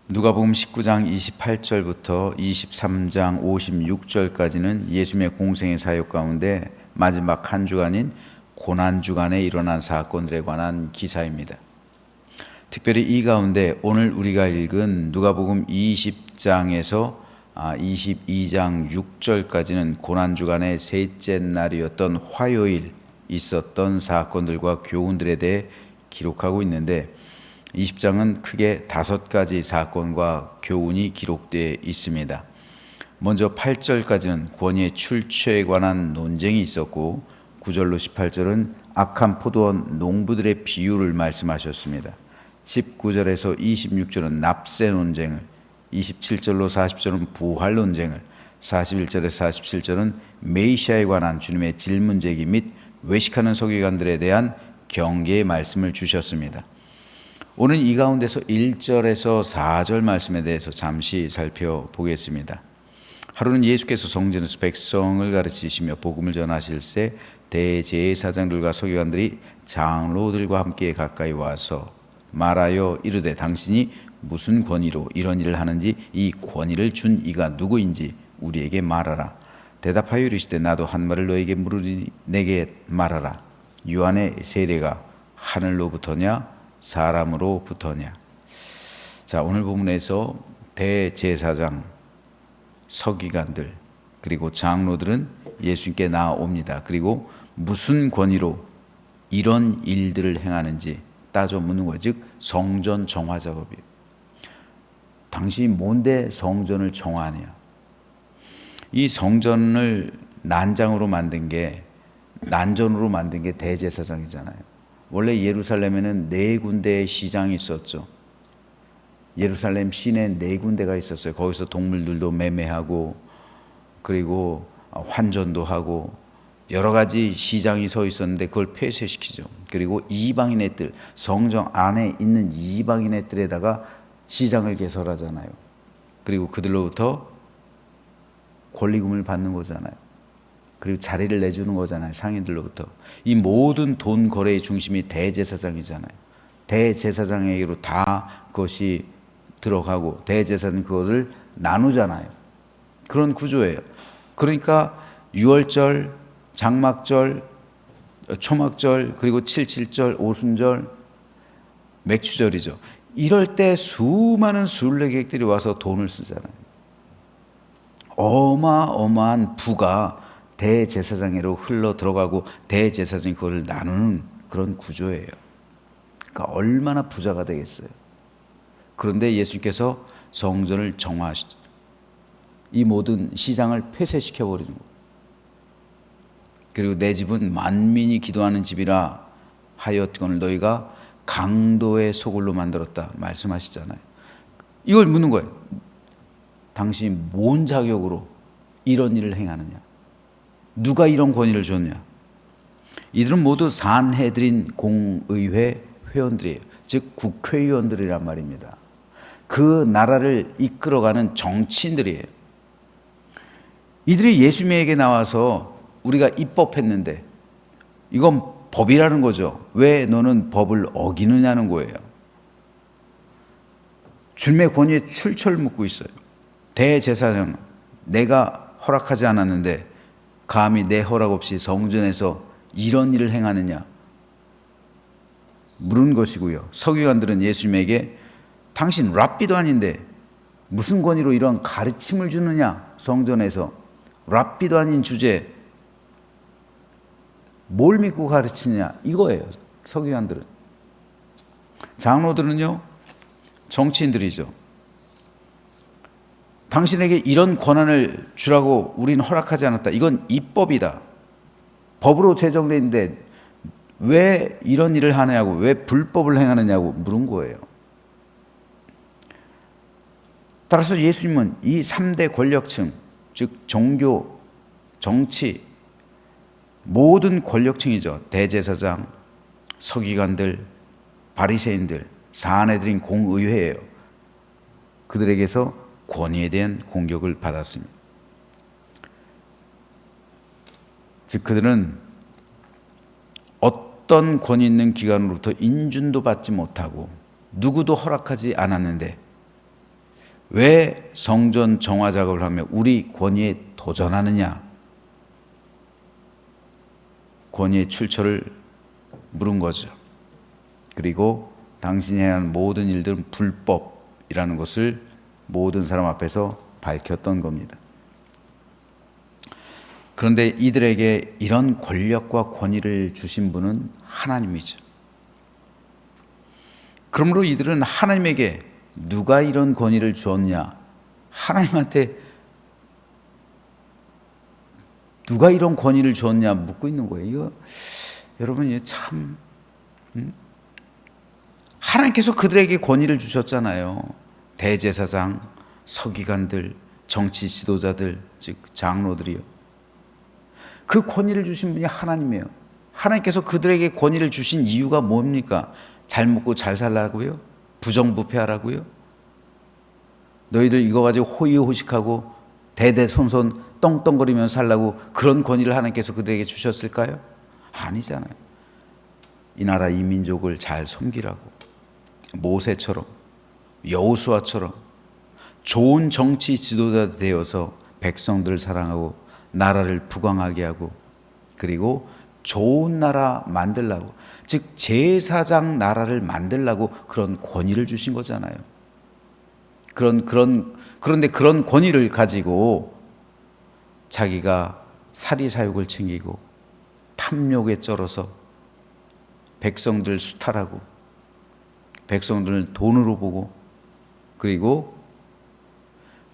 누가복음 19장 28절부터 23장 56절까지는 예수님의 공생의 사역 가운데 마지막 한 주간인 고난주간에 일어난 사건들에 관한 기사입니다. 특별히 이 가운데 오늘 우리가 읽은 누가복음 20장에서 22장 6절까지는 고난주간의 셋째 날이었던 화요일 있었던 사건들과 교훈들에 대해 기록하고 있는데 20장은 크게 5가지 사건과 교훈이 기록되어 있습니다. 먼저 8절까지는 권위의 출처에 관한 논쟁이 있었고 9절로 18절은 악한 포도원 농부들의 비유를 말씀하셨습니다. 19절에서 26절은 납세 논쟁을, 27절로 40절은 부활 논쟁을, 41절에서 47절은 메시아에 관한 주님의 질문제기 및 외식하는 서기관들에 대한 경계의 말씀을 주셨습니다. 오늘 이 가운데서 1절에서 4절 말씀에 대해서 잠시 살펴보겠습니다. 하루는 예수께서 성전에서 백성을 가르치시며 복음을 전하실 새 대제사장들과 서기관들이 장로들과 함께 가까이 와서 말하여 이르되 당신이 무슨 권위로 이런 일을 하는지 이 권위를 준 이가 누구인지 우리에게 말하라. 대답하여 이르시되 나도 한 말을 너에게 물으니 내게 말하라. 요한의 세례가 하늘로부터냐 사람으로부터냐. 자, 오늘 본문에서 대제사장, 서기관들 그리고 장로들은 예수님께 나아옵니다. 그리고 무슨 권위로 이런 일들을 행하는지 따져 묻는 거예요. 즉 성전 정화 작업이에요. 당신이 뭔데 성전을 정화하냐. 이 성전을 난장으로 만든 게, 난전으로 만든 게 대제사장이잖아요. 원래 예루살렘에는 4군데의 시장이 있었죠. 예루살렘 시내 4군데가 있었어요. 거기서 동물들도 매매하고 그리고 환전도 하고 여러 가지 시장이 서 있었는데 그걸 폐쇄시키죠. 그리고 이방인의 뜰, 성전 안에 있는 이방인의 뜰에다가 시장을 개설하잖아요. 그리고 그들로부터 권리금을 받는 거잖아요. 그리고 자리를 내주는 거잖아요. 상인들로부터. 이 모든 돈 거래의 중심이 대제사장이잖아요. 대제사장에게로 다 그것이 들어가고 대제사장은 그것을 나누잖아요. 그런 구조예요. 그러니까 유월절, 장막절, 초막절, 그리고 7.7절, 오순절, 맥추절이죠. 이럴 때 수많은 순례객들이 와서 돈을 쓰잖아요. 어마어마한 부가 대제사장으로 흘러 들어가고 대제사장이 그걸 나누는 그런 구조예요. 그러니까 얼마나 부자가 되겠어요. 그런데 예수님께서 성전을 정화하시죠. 이 모든 시장을 폐쇄시켜버리는 거예요. 그리고 내 집은 만민이 기도하는 집이라 하였거늘 너희가 강도의 소굴로 만들었다 말씀하시잖아요. 이걸 묻는 거예요. 당신이 뭔 자격으로 이런 일을 행하느냐. 누가 이런 권위를 줬냐. 이들은 모두 산헤드린 공의회 회원들이에요. 즉 국회의원들이란 말입니다. 그 나라를 이끌어가는 정치인들이에요. 이들이 예수님에게 나와서 우리가 입법했는데 이건 법이라는 거죠. 왜 너는 법을 어기느냐는 거예요. 주님의 권위에 출처를 묻고 있어요. 대제사장, 내가 허락하지 않았는데 감히 내 허락 없이 성전에서 이런 일을 행하느냐 물은 것이고요. 서기관들은 예수님에게 당신 랍비도 아닌데 무슨 권위로 이런 가르침을 주느냐. 성전에서 랍비도 아닌 주제에 뭘 믿고 가르치냐 이거예요. 서기관들은. 장로들은요 정치인들이죠. 당신에게 이런 권한을 주라고 우리는 허락하지 않았다. 이건 입법이다. 법으로 제정되어 있는데 왜 이런 일을 하느냐고, 왜 불법을 행하느냐고 물은 거예요. 따라서 예수님은 이 3대 권력층, 즉 종교, 정치, 모든 권력층이죠. 대제사장, 서기관들, 바리새인들, 사내들인 공의회예요. 그들에게서 권위에 대한 공격을 받았습니다. 즉 그들은 어떤 권위 있는 기관으로부터 인준도 받지 못하고 누구도 허락하지 않았는데 왜 성전 정화 작업을 하며 우리 권위에 도전하느냐? 권위의 출처를 물은 거죠. 그리고 당신이 하는 모든 일들은 불법이라는 것을 모든 사람 앞에서 밝혔던 겁니다. 그런데 이들에게 이런 권력과 권위를 주신 분은 하나님이죠. 그러므로 이들은 하나님에게 누가 이런 권위를 주었냐? 하나님한테 누가 이런 권위를 주었냐 묻고 있는 거예요. 이거 여러분 이게 참 하나님께서 그들에게 권위를 주셨잖아요. 대제사장, 서기관들, 정치 지도자들, 즉 장로들이요. 그 권위를 주신 분이 하나님이에요. 하나님께서 그들에게 권위를 주신 이유가 뭡니까? 잘 먹고 잘 살라고요? 부정부패하라고요? 너희들 이거 가지고 호의호식하고 대대손손 떵떵거리면서 살라고 그런 권위를 하나님께서 그들에게 주셨을까요? 아니잖아요. 이 나라 이 민족을 잘 섬기라고, 모세처럼 여호수아처럼 좋은 정치 지도자 되어서 백성들을 사랑하고 나라를 부강하게 하고, 그리고 좋은 나라 만들라고, 즉 제사장 나라를 만들라고 그런 권위를 주신 거잖아요. 그런데 그런 권위를 가지고 자기가 사리사욕을 챙기고 탐욕에 쩔어서 백성들 수탈하고 백성들을 돈으로 보고 그리고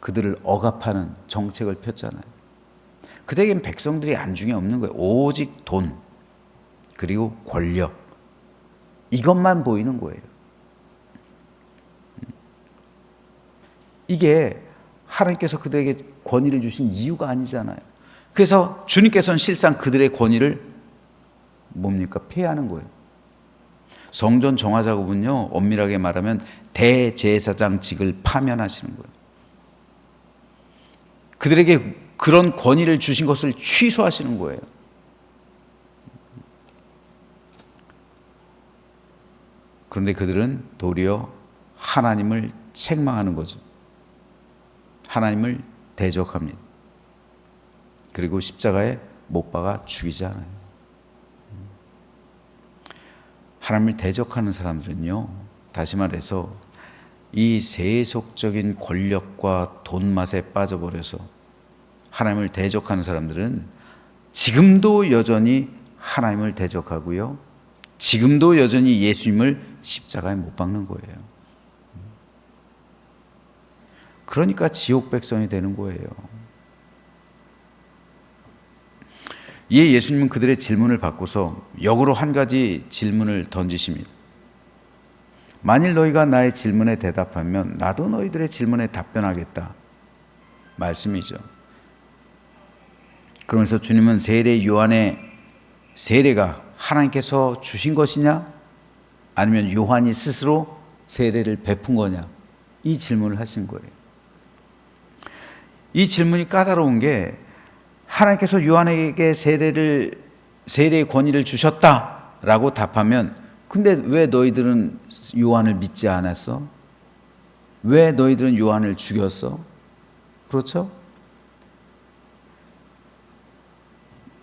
그들을 억압하는 정책을 폈잖아요. 그들에겐 백성들이 안중에 없는 거예요. 오직 돈 그리고 권력 이것만 보이는 거예요. 이게 하나님께서 그들에게 권위를 주신 이유가 아니잖아요. 그래서 주님께서는 실상 그들의 권위를 뭡니까? 폐하는 거예요. 성전 정화 작업은요, 엄밀하게 말하면 대제사장직을 파면하시는 거예요. 그들에게 그런 권위를 주신 것을 취소하시는 거예요. 그런데 그들은 도리어 하나님을 책망하는 거죠. 하나님을 대적합니다. 그리고 십자가에 못 박아 죽이잖아요. 하나님을 대적하는 사람들은요, 다시 말해서 이 세속적인 권력과 돈 맛에 빠져버려서 하나님을 대적하는 사람들은 지금도 여전히 하나님을 대적하고요, 지금도 여전히 예수님을 십자가에 못 박는 거예요. 그러니까 지옥 백성이 되는 거예요. 이에 예수님은 그들의 질문을 바꿔서 역으로 한 가지 질문을 던지십니다. 만일 너희가 나의 질문에 대답하면 나도 너희들의 질문에 답변하겠다 말씀이죠. 그러면서 주님은 세례 요한의 세례가 하나님께서 주신 것이냐 아니면 요한이 스스로 세례를 베푼 거냐 이 질문을 하신 거예요. 이 질문이 까다로운 게 하나님께서 요한에게 세례의 권위를 주셨다라고 답하면 근데 왜 너희들은 요한을 믿지 않았어? 왜 너희들은 요한을 죽였어? 그렇죠?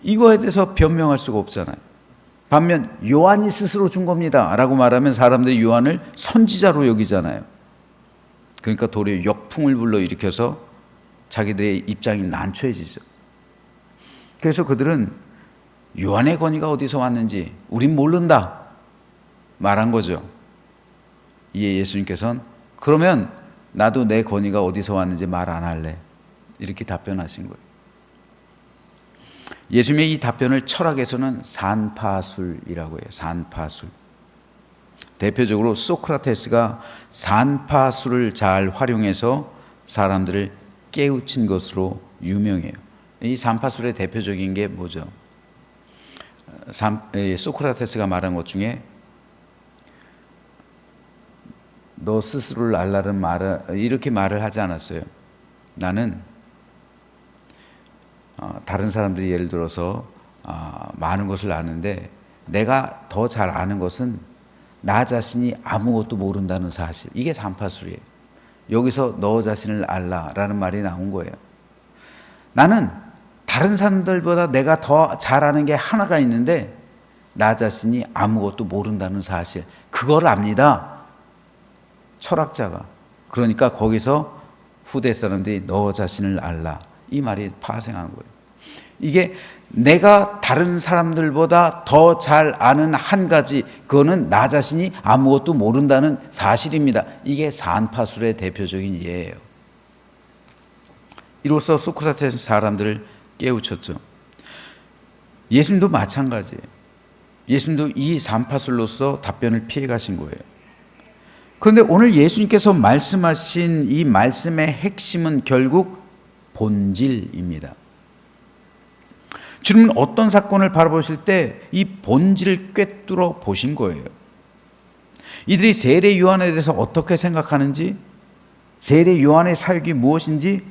이거에 대해서 변명할 수가 없잖아요. 반면 요한이 스스로 준 겁니다 라고 말하면 사람들이 요한을 선지자로 여기잖아요. 그러니까 도리어 역풍을 불러일으켜서 자기들의 입장이 난처해지죠. 그래서 그들은 요한의 권위가 어디서 왔는지 우린 모른다 말한 거죠. 이에 예수님께서는 그러면 나도 내 권위가 어디서 왔는지 말 안 할래 이렇게 답변하신 거예요. 예수님의 이 답변을 철학에서는 산파술이라고 해요. 산파술. 대표적으로 소크라테스가 산파술을 잘 활용해서 사람들을 깨우친 것으로 유명해요. 이 산파술의 대표적인 게 뭐죠? 소크라테스가 말한 것 중에 너 스스로를 알라는 말을 이렇게 말을 하지 않았어요. 나는 다른 사람들이 예를 들어서 많은 것을 아는데 내가 더 잘 아는 것은 나 자신이 아무것도 모른다는 사실. 이게 산파술이에요. 여기서 너 자신을 알라라는 말이 나온 거예요. 나는 다른 사람들보다 내가 더 잘하는 게 하나가 있는데 나 자신이 아무것도 모른다는 사실, 그걸 압니다. 철학자가. 그러니까 거기서 후대 사람들이 너 자신을 알라, 이 말이 파생한 거예요. 이게 내가 다른 사람들보다 더 잘 아는 한 가지, 그거는 나 자신이 아무것도 모른다는 사실입니다. 이게 산파술의 대표적인 예예요. 이로써 소크라테스 사람들을 깨우쳤죠. 예수님도 마찬가지예요. 예수님도 이 산파술로서 답변을 피해 가신 거예요. 그런데 오늘 예수님께서 말씀하신 이 말씀의 핵심은 결국 본질입니다. 주님은 어떤 사건을 바라보실 때 이 본질을 꿰뚫어 보신 거예요. 이들이 세례 요한에 대해서 어떻게 생각하는지, 세례 요한의 사역이 무엇인지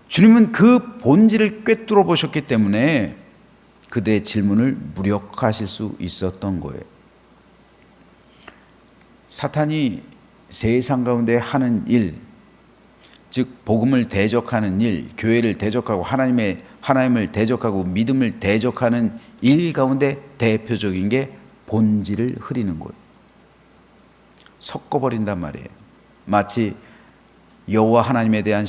주님은 그 본질을 꿰뚫어 보셨기 때문에 그들의 질문을 무력화하실 수 있었던 거예요. 사탄이 세상 가운데 하는 일, 즉 복음을 대적하는 일, 교회를 대적하고 하나님을 대적하고 믿음을 대적하는 일 가운데 대표적인 게 본질을 흐리는 거예요. 섞어버린단 말이에요. 마치 여호와 하나님에 대한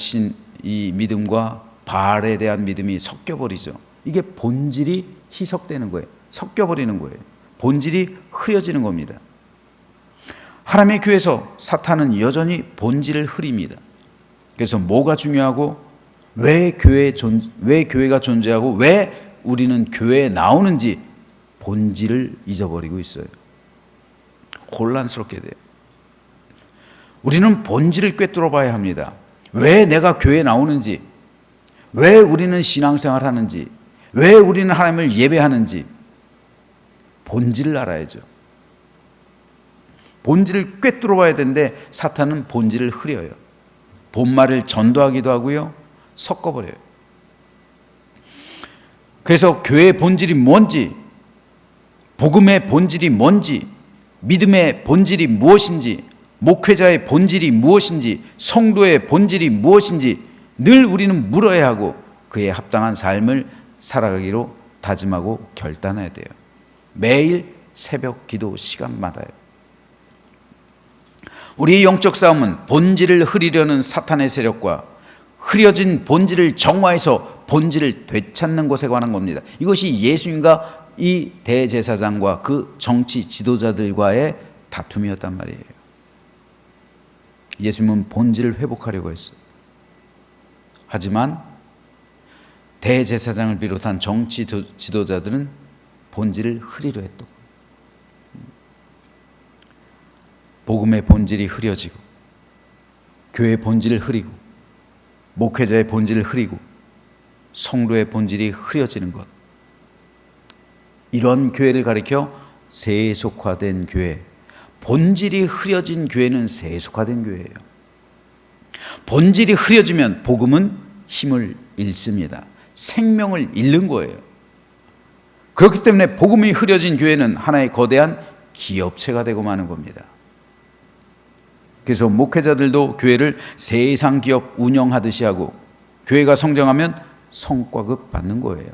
이 믿음과 바알에 대한 믿음이 섞여버리죠. 이게 본질이 희석되는 거예요. 섞여버리는 거예요. 본질이 흐려지는 겁니다. 하나님의 교회에서 사탄은 여전히 본질을 흐립니다. 그래서 뭐가 중요하고, 왜 교회가 존재하고 왜 우리는 교회에 나오는지 본질을 잊어버리고 있어요. 혼란스럽게 돼요. 우리는 본질을 꿰뚫어 봐야 합니다. 왜 내가 교회에 나오는지, 왜 우리는 신앙생활을 하는지, 왜 우리는 하나님을 예배하는지 본질을 알아야죠. 본질을 꿰뚫어 봐야 되는데 사탄은 본질을 흐려요. 본말을 전도하기도 하고요, 섞어버려요. 그래서 교회의 본질이 뭔지, 복음의 본질이 뭔지, 믿음의 본질이 무엇인지, 목회자의 본질이 무엇인지, 성도의 본질이 무엇인지 늘 우리는 물어야 하고 그에 합당한 삶을 살아가기로 다짐하고 결단해야 돼요. 매일 새벽 기도 시간마다요. 우리의 영적 싸움은 본질을 흐리려는 사탄의 세력과 흐려진 본질을 정화해서 본질을 되찾는 것에 관한 겁니다. 이것이 예수님과 이 대제사장과 그 정치 지도자들과의 다툼이었단 말이에요. 예수님은 본질을 회복하려고 했어요. 하지만 대제사장을 비롯한 정치 지도자들은 본질을 흐리려 했던 거예요. 복음의 본질이 흐려지고, 교회의 본질을 흐리고, 목회자의 본질을 흐리고, 성도의 본질이 흐려지는 것, 이런 교회를 가리켜 세속화된 교회, 본질이 흐려진 교회는 세속화된 교회예요. 본질이 흐려지면 복음은 힘을 잃습니다. 생명을 잃는 거예요. 그렇기 때문에 복음이 흐려진 교회는 하나의 거대한 기업체가 되고 마는 겁니다. 그래서 목회자들도 교회를 세상 기업 운영하듯이 하고, 교회가 성장하면 성과급 받는 거예요.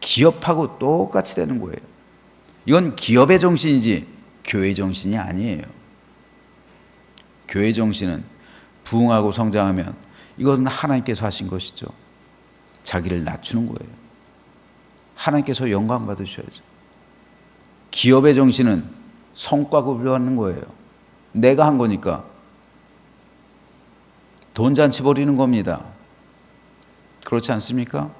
기업하고 똑같이 되는 거예요. 이건 기업의 정신이지 교회 정신이 아니에요. 교회 정신은 부흥하고 성장하면 이것은 하나님께서 하신 것이죠. 자기를 낮추는 거예요. 하나님께서 영광 받으셔야죠. 기업의 정신은 성과급을 받는 거예요. 내가 한 거니까 돈잔치 벌이는 겁니다. 그렇지 않습니까?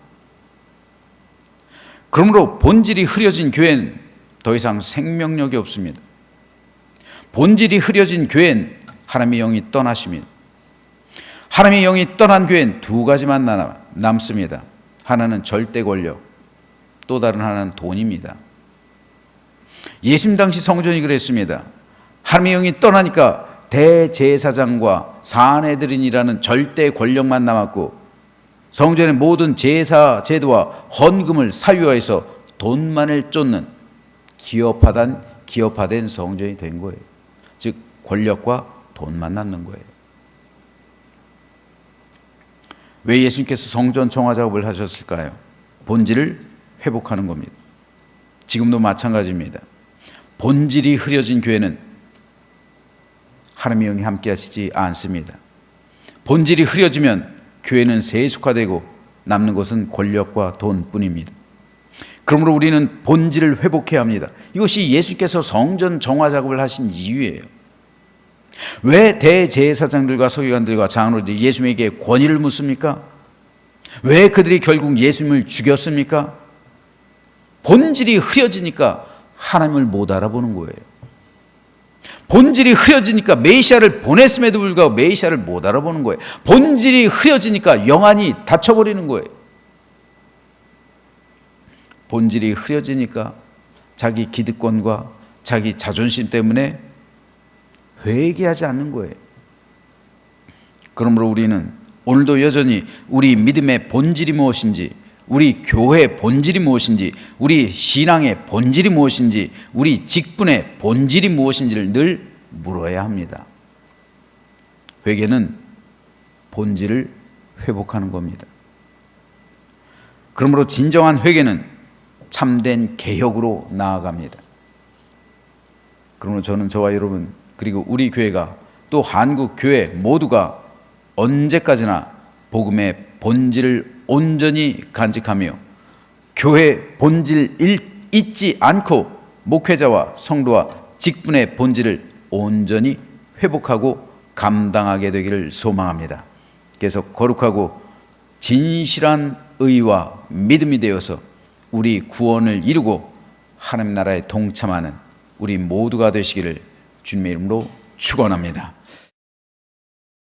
그러므로 본질이 흐려진 교회는 더 이상 생명력이 없습니다. 본질이 흐려진 교회는 하나님의 영이 떠나시면, 하나님의 영이 떠난 교회는 두 가지만 남습니다. 하나는 절대 권력, 또 다른 하나는 돈입니다. 예수님 당시 성전이 그랬습니다. 하나님의 영이 떠나니까 대제사장과 사내들인이라는 절대 권력만 남았고, 성전의 모든 제사 제도와 헌금을 사유화해서 돈만을 쫓는 기업화된 성전이 된 거예요. 즉 권력과 돈만 남는 거예요. 왜 예수님께서 성전 정화 작업을 하셨을까요? 본질을 회복하는 겁니다. 지금도 마찬가지입니다. 본질이 흐려진 교회는 하나님의 영이 함께 하시지 않습니다. 본질이 흐려지면 교회는 세속화되고 남는 것은 권력과 돈뿐입니다. 그러므로 우리는 본질을 회복해야 합니다. 이것이 예수께서 성전 정화 작업을 하신 이유예요. 왜 대제사장들과 서기관들과 장로들이 예수님에게 권위를 묻습니까? 왜 그들이 결국 예수님을 죽였습니까? 본질이 흐려지니까 하나님을 못 알아보는 거예요. 본질이 흐려지니까 메시아를 보냈음에도 불구하고 메시아를 못 알아보는 거예요. 본질이 흐려지니까 영안이 닫혀버리는 거예요. 본질이 흐려지니까 자기 기득권과 자기 자존심 때문에 회개하지 않는 거예요. 그러므로 우리는 오늘도 여전히 우리 믿음의 본질이 무엇인지, 우리 교회의 본질이 무엇인지, 우리 신앙의 본질이 무엇인지, 우리 직분의 본질이 무엇인지를 늘 물어야 합니다. 회개는 본질을 회복하는 겁니다. 그러므로 진정한 회개는 참된 개혁으로 나아갑니다. 그러므로 저는 저와 여러분 그리고 우리 교회가 또 한국 교회 모두가 언제까지나 복음의 본질을 온전히 간직하며 교회 본질 잊지 않고 목회자와 성도와 직분의 본질을 온전히 회복하고 감당하게 되기를 소망합니다. 계속 거룩하고 진실한 의와 믿음이 되어서 우리 구원을 이루고 하나님 나라에 동참하는 우리 모두가 되시기를 주님의 이름으로 축원합니다.